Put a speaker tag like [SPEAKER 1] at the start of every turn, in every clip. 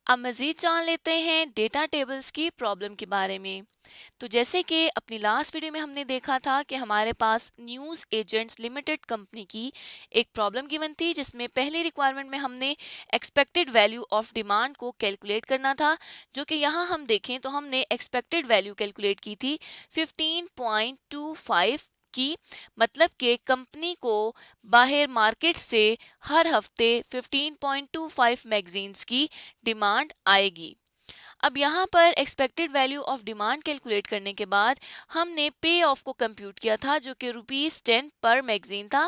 [SPEAKER 1] अब मज़ीद जान लेते हैं डेटा टेबल्स की प्रॉब्लम के बारे में। तो जैसे कि अपनी लास्ट वीडियो में हमने देखा था कि हमारे पास न्यूज़ एजेंट्स लिमिटेड कंपनी की एक प्रॉब्लम गिवन थी, जिसमें पहली रिक्वायरमेंट में हमने एक्सपेक्टेड वैल्यू ऑफ डिमांड को कैलकुलेट करना था, जो कि यहाँ हम देखें तो हमने एक्सपेक्टेड वैल्यू कैलकुलेट की थी 15.25 की। मतलब कि कंपनी को बाहर मार्केट से हर हफ्ते 15.25 मैगजीन्स की डिमांड आएगी। अब यहाँ पर expected value of demand calculate करने के बाद हमने पे ऑफ को कंप्यूट किया था, जो कि ₹10 पर मैगजीन था,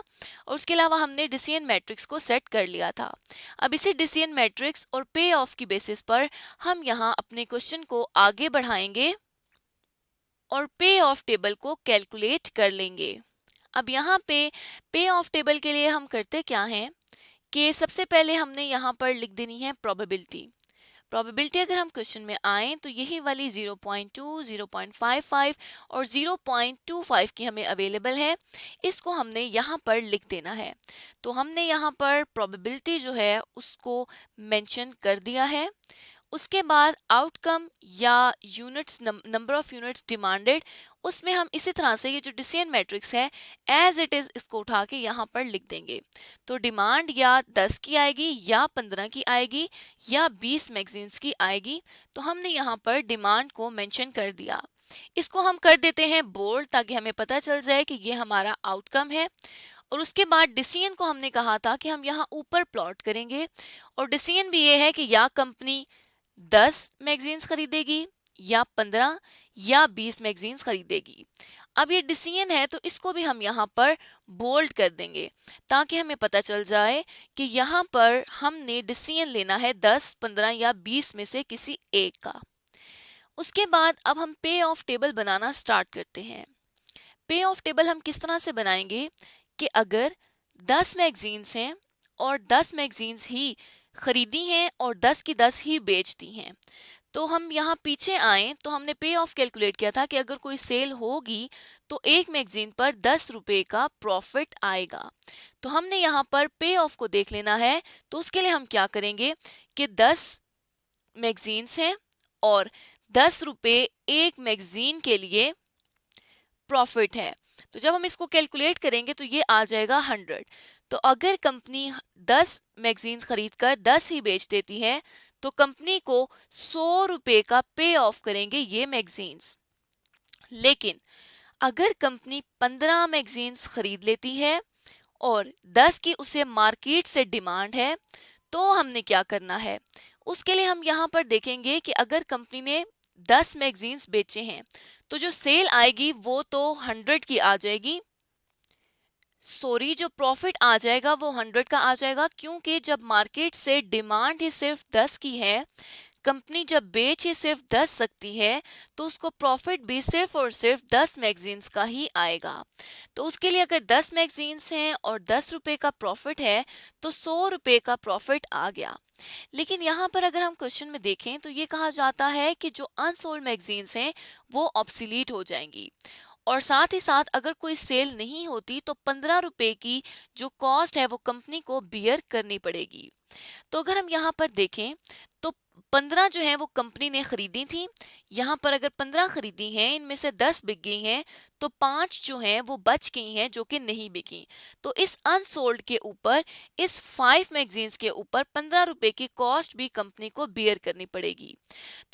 [SPEAKER 1] और उसके अलावा हमने डिसीजन मैट्रिक्स को सेट कर लिया था। अब इसी डिसीजन मैट्रिक्स और पे ऑफ की बेसिस पर हम यहाँ अपने क्वेश्चन को आगे बढ़ाएंगे और पे ऑफ टेबल को कैलकुलेट कर लेंगे। अब यहाँ पे ऑफ टेबल के लिए हम करते क्या हैं कि सबसे पहले हमने यहाँ पर लिख देनी है प्रोबेबिलिटी। प्रोबेबिलिटी अगर हम क्वेश्चन में आए तो यही वाली 0.2, 0.55 और 0.25 की हमें अवेलेबल है। इसको हमने यहाँ पर लिख देना है। तो हमने यहाँ पर प्रोबेबिलिटी जो है उसको मेंशन कर दिया है। उसके बाद आउटकम या units, number of units demanded, उसमें हम इसी तरह से ये जो डिसीजन मैट्रिक्स है एज इट इज इसको उठा के यहाँ पर लिख देंगे। तो डिमांड या 10 की आएगी या 15 की आएगी या 20 मैगजीन्स की आएगी। तो हमने यहाँ पर डिमांड को मेंशन कर दिया। इसको हम कर देते हैं बोल्ड, ताकि हमें पता चल जाए कि ये हमारा आउटकम है। और उसके बाद डिसीजन को हमने कहा था कि हम यहाँ ऊपर प्लॉट करेंगे, और डिसीजन भी ये है कि या कंपनी 10 मैगजीन्स खरीदेगी या 15 या 20 मैगजीन्स खरीदेगी। अब ये डिसीजन है तो इसको भी हम यहाँ पर बोल्ड कर देंगे, ताकि हमें पता चल जाए कि यहाँ पर हमने डिसीजन लेना है 10, 15 या 20 में से किसी एक का। उसके बाद अब हम पे ऑफ टेबल बनाना स्टार्ट करते हैं। पे ऑफ टेबल हम किस तरह से बनाएंगे कि अगर 10 मैगजीन्स हैं और 10 मैगजीन्स ही खरीदी हैं और 10 की 10 ही बेचती हैं, तो हम यहाँ पीछे आए तो हमने पे ऑफ कैलकुलेट किया था कि अगर कोई सेल होगी तो एक मैगजीन पर 10 रुपए का प्रॉफिट आएगा। तो हमने यहाँ पर पे ऑफ को देख लेना है। तो उसके लिए हम क्या करेंगे कि 10 मैगजीन्स हैं और 10 रुपए एक मैगजीन के लिए प्रॉफिट है। तो जब हम इसको कैलकुलेट करेंगे तो ये आ जाएगा 100। तो अगर कंपनी 10 मैगजीन्स खरीद कर 10 ही बेच देती है तो कंपनी को 100 रुपए का पे ऑफ करेंगे ये मैगजीन्स। लेकिन अगर कंपनी 15 मैगजीन्स खरीद लेती है और 10 की उसे मार्केट से डिमांड है, तो हमने क्या करना है। उसके लिए हम यहाँ पर देखेंगे कि अगर कंपनी ने 10 मैगजीन्स बेचे हैं तो जो सेल आएगी वो तो 100 की आ जाएगी। सॉरी, जो प्रॉफिट आ जाएगा वो 100 का आ जाएगा, क्योंकि जब मार्केट से डिमांड ही सिर्फ 10 की है, कंपनी जब बेच ही सिर्फ 10 सकती है, तो उसको प्रॉफिट भी सिर्फ और सिर्फ 10 मैगजीन्स का ही आएगा। तो उसके लिए अगर 10 मैगजीन्स हैं और 10 रुपए का प्रॉफिट है तो 100 रुपए का प्रॉफिट आ गया। लेकिन यहाँ पर अगर हम क्वेश्चन में देखें तो ये कहा जाता है कि जो अनसोल्ड मैगजीन्स हैं वो ऑब्सोलीट हो जाएंगी, और साथ ही साथ अगर कोई सेल नहीं होती तो 15 रुपए की जो कॉस्ट है वो कंपनी को बियर करनी पड़ेगी। तो अगर हम यहाँ पर देखें तो 15 जो है वो कंपनी ने खरीदी थी। यहाँ पर अगर 15 खरीदी हैं, इनमें से 10 बिक गई हैं, तो 5 जो हैं वो बच गई हैं जो कि नहीं बिकी। तो इस अनसोल्ड के ऊपर, इस 5 मैगजीन्स के ऊपर 15 रुपए की कॉस्ट भी कंपनी को बियर करनी पड़ेगी।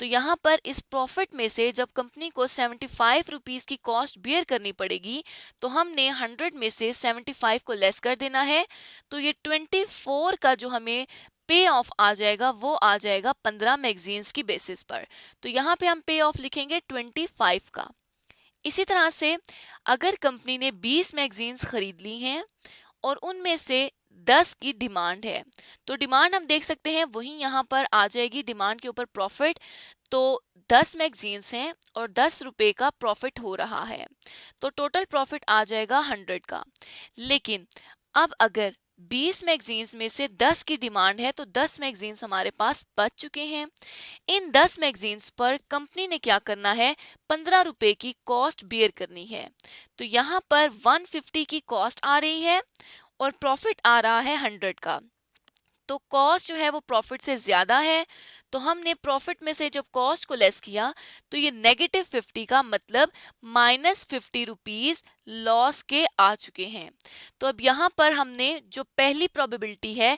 [SPEAKER 1] तो यहाँ पर इस प्रॉफिट में से जब कंपनी को 75 रुपीज की कॉस्ट बियर करनी पड़ेगी, तो हमने 100 में से 75 को लेस कर देना है। तो ये 24 का जो हमें पे ऑफ आ जाएगा वो आ जाएगा 15 मैगजीन्स की बेसिस पर। तो यहाँ पे हम पे ऑफ लिखेंगे 25 का। इसी तरह से अगर कंपनी ने 20 मैगजीन्स खरीद ली हैं और उनमें से 10 की डिमांड है, तो डिमांड हम देख सकते हैं वही यहाँ पर आ जाएगी, डिमांड के ऊपर प्रॉफिट। तो 10 मैगजीन्स हैं और 10 रुपए का प्रॉफिट हो रहा है, तो टोटल प्रॉफिट आ जाएगा 100 का। लेकिन अब अगर 20 मैगजीन्स में से 10 की डिमांड है तो 10 मैगजीन्स हमारे पास बच चुके हैं। इन 10 मैगजीन्स पर कंपनी ने क्या करना है, 15 रुपए की कॉस्ट बियर करनी है। तो यहाँ पर 150 की कॉस्ट आ रही है और प्रॉफिट आ रहा है 100 का। तो कॉस्ट जो है वो प्रॉफिट से ज़्यादा है, तो हमने प्रॉफिट में से जब कॉस्ट को लेस किया तो ये -50 का मतलब -50 रुपीज़ लॉस के आ चुके हैं। तो अब यहाँ पर हमने जो पहली प्रोबेबिलिटी है,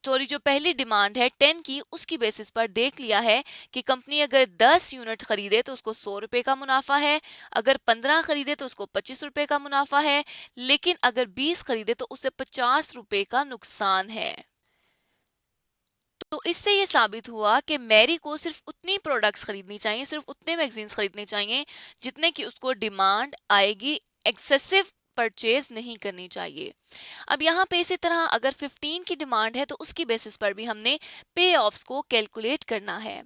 [SPEAKER 1] सॉरी जो पहली डिमांड है 10 की, उसकी बेसिस पर देख लिया है कि कंपनी अगर 10 यूनिट खरीदे तो उसको 100 रुपये का मुनाफा है, अगर 15 खरीदे तो उसको 25 रुपये का मुनाफा है, लेकिन अगर 20 खरीदे तो उसे 50 रुपये का नुकसान है। तो इससे ये साबित हुआ कि मैरी को सिर्फ उतनी प्रोडक्ट्स खरीदनी चाहिए, सिर्फ उतने मैगजीन्स खरीदने चाहिए जितने की उसको डिमांड आएगी, एक्सेसिव परचेज नहीं करनी चाहिए। अब यहाँ पे इसी तरह अगर 15 की डिमांड है तो उसकी बेसिस पर भी हमने पे ऑफ्स को कैलकुलेट करना है।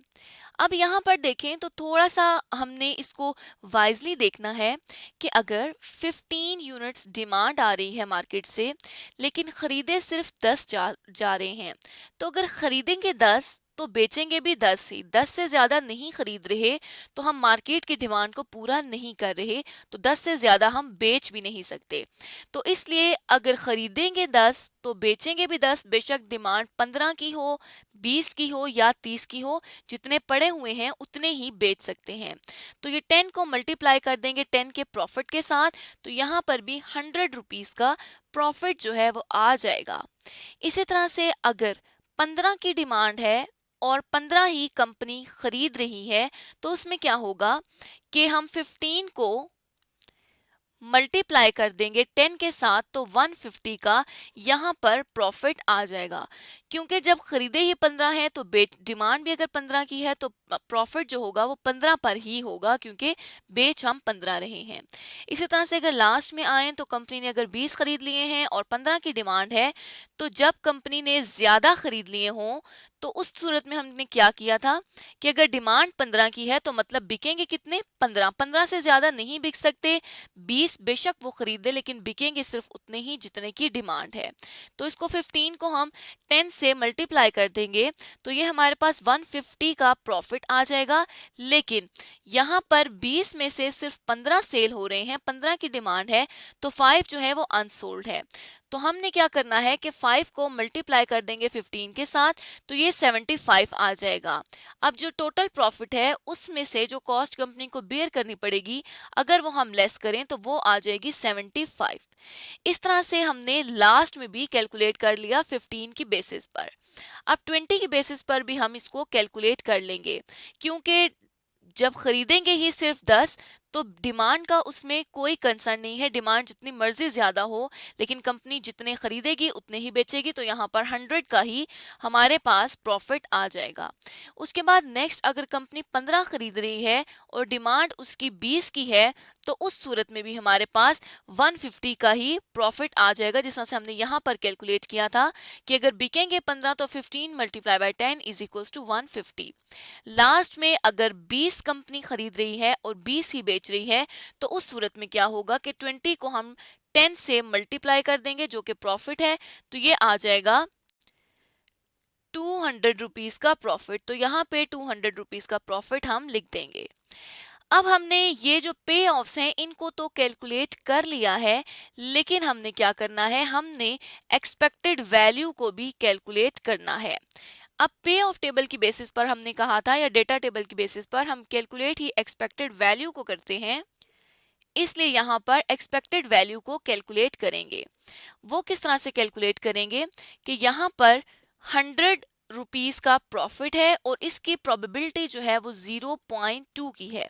[SPEAKER 1] अब यहाँ पर देखें तो थोड़ा सा हमने इसको वाइजली देखना है कि अगर 15 यूनिट्स डिमांड आ रही है मार्केट से, लेकिन खरीदे सिर्फ 10 जा रहे हैं, तो अगर खरीदेंगे 10 तो बेचेंगे भी 10 ही, 10 से ज़्यादा नहीं खरीद रहे तो हम मार्केट की डिमांड को पूरा नहीं कर रहे, तो 10 से ज़्यादा हम बेच भी नहीं सकते। तो इसलिए अगर खरीदेंगे 10 तो बेचेंगे भी 10, बेशक डिमांड 15 की हो, 20 की हो या 30 की हो, जितने पड़े हुए हैं उतने ही बेच सकते हैं। तो ये 10 को मल्टीप्लाई कर देंगे 10 के प्रॉफिट के साथ, तो यहाँ पर भी 100 रुपीज़ का प्रॉफिट जो है वो आ जाएगा। इसी तरह से अगर 15 की डिमांड है और 15 ही कंपनी खरीद रही है, तो उसमें क्या होगा कि हम 15 को मल्टीप्लाई कर देंगे 10 के साथ, तो 150 का यहाँ पर प्रॉफिट आ जाएगा। क्योंकि जब खरीदे ही 15 है तो डिमांड भी अगर 15 की है तो प्रॉफिट जो होगा वो 15 पर ही होगा, क्योंकि बेच हम 15 रहे हैं। इसी तरह से अगर लास्ट में आए तो कंपनी ने अगर 20 खरीद लिए हैं और 15 की डिमांड है, तो जब कंपनी ने ज़्यादा खरीद लिए हों तो उस सूरत में हमने क्या किया था कि अगर डिमांड 15 की है तो मतलब बिकेंगे कितने, 15, 15 से ज़्यादा नहीं बिक सकते। 20 बेशक वो खरीदे लेकिन बिकेंगे सिर्फ उतने ही जितने की डिमांड है। तो इसको 15 को हम 10 से मल्टीप्लाई कर देंगे तो ये हमारे पास 150 का प्रॉफिट आ जाएगा। लेकिन यहाँ पर 20 में से सिर्फ 15 सेल हो रहे हैं, 15 की डिमांड है, तो 5 जो है वो अनसोल्ड है। तो हमने क्या करना है कि 5 को मल्टीप्लाई कर देंगे 15 के साथ, तो ये 75 आ जाएगा। अब जो टोटल प्रॉफिट है उसमें से जो कॉस्ट कंपनी को बेयर करनी पड़ेगी, अगर वो हम लेस करें तो वो आ जाएगी 75। इस तरह से हमने लास्ट में भी कैलकुलेट कर लिया 15 की बेसिस पर। अब 20 की बेसिस पर भी हम इसको कैलकुलेट कर लेंगे, क्योंकि जब खरीदेंगे ही सिर्फ 10 तो डिमांड का उसमें कोई कंसर्न नहीं है, डिमांड जितनी मर्जी ज्यादा हो लेकिन कंपनी जितने खरीदेगी उतने ही बेचेगी, तो यहाँ पर 100 का ही हमारे पास प्रॉफिट आ जाएगा। उसके बाद नेक्स्ट अगर कंपनी 15 खरीद रही है और डिमांड उसकी 20 की है, तो उस सूरत में भी हमारे पास 150 का ही प्रॉफिट आ जाएगा, जिस तरह से हमने यहाँ पर कैलकुलेट किया था कि अगर बिकेंगे 15 तो 15 multiply by 10 is equals to 150। Last में अगर 20 कंपनी खरीद रही है और 20 ही बेच रही है, तो उस सूरत में क्या होगा कि 20 को हम 10 से मल्टीप्लाई कर देंगे जो कि प्रॉफिट है, तो ये आ जाएगा 200 रुपीज का प्रॉफिट। तो यहाँ पे 200 रुपीज का प्रॉफिट हम लिख देंगे। अब हमने ये जो पे ऑफ्स हैं इनको तो कैलकुलेट कर लिया है, लेकिन हमने क्या करना है, हमने एक्सपेक्टेड वैल्यू को भी कैलकुलेट करना है। अब पे ऑफ टेबल की बेसिस पर हमने कहा था, या डेटा टेबल की बेसिस पर हम कैलकुलेट ही एक्सपेक्टेड वैल्यू को करते हैं, इसलिए यहाँ पर एक्सपेक्टेड वैल्यू को कैलकुलेट करेंगे। वो किस तरह से कैलकुलेट करेंगे कि यहाँ पर 100 रुपीस का प्रॉफिट है और इसकी प्रोबेबिलिटी जो है वो 0.2 की है।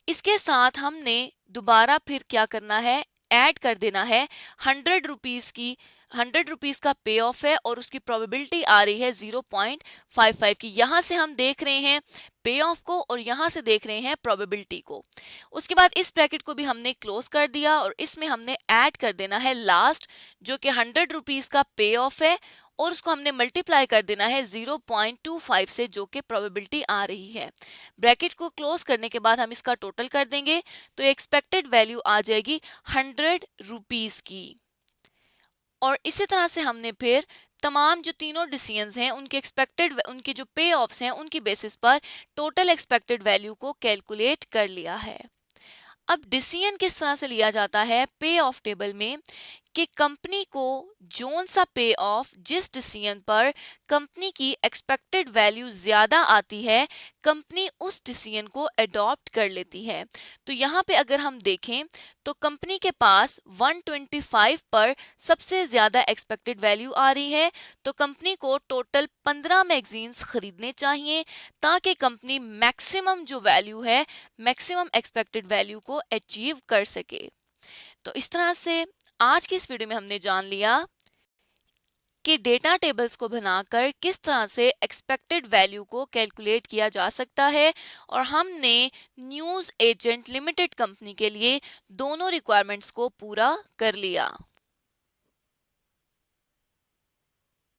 [SPEAKER 1] इसके साथ हमने दोबारा फिर क्या करना है, ऐड कर देना है 100 रुपीस की, 100 रुपीस का पे ऑफ है और उसकी प्रोबेबिलिटी आ रही है 0.55 की। यहाँ से हम देख रहे हैं पे ऑफ को और यहाँ से देख रहे हैं प्रोबेबिलिटी को। उसके बाद इस ब्रैकेट को भी हमने क्लोज कर दिया और इसमें हमने ऐड कर देना है लास्ट, जो कि 100 रुपीस का पे ऑफ है और उसको हमने मल्टीप्लाई कर देना है 0.25 से, जो कि प्रोबेबिलिटी आ रही है। ब्रैकेट को क्लोज करने के बाद हम इसका टोटल कर देंगे तो एक्सपेक्टेड वैल्यू आ जाएगी 100 रुपीस की। और इसी तरह से हमने फिर तमाम जो तीनों डिसीजंस हैं उनके एक्सपेक्टेड, उनके जो पे ऑफ्स हैं उनकी बेसिस पर टोटल एक्सपेक्टेड वैल्यू को कैलकुलेट कर लिया है। अब डिसीजन किस तरह से लिया जाता है पे ऑफ टेबल में, कि कंपनी को जोन सा पे ऑफ जिस डिसीजन पर कंपनी की एक्सपेक्टेड वैल्यू ज़्यादा आती है, कंपनी उस डिसीजन को अडॉप्ट कर लेती है। तो यहाँ पे अगर हम देखें तो कंपनी के पास 125 पर सबसे ज़्यादा एक्सपेक्टेड वैल्यू आ रही है, तो कंपनी को टोटल 15 मैगजीन्स खरीदने चाहिए ताकि कंपनी मैक्सिमम जो वैल्यू है, मैक्सिमम एक्सपेक्टेड वैल्यू को अचीव कर सके। तो इस तरह से आज की इस वीडियो में हमने जान लिया कि डेटा टेबल्स को बनाकर किस तरह से एक्सपेक्टेड वैल्यू को कैलकुलेट किया जा सकता है, और हमने न्यूज़ एजेंट लिमिटेड कंपनी के लिए दोनों रिक्वायरमेंट्स को पूरा कर लिया।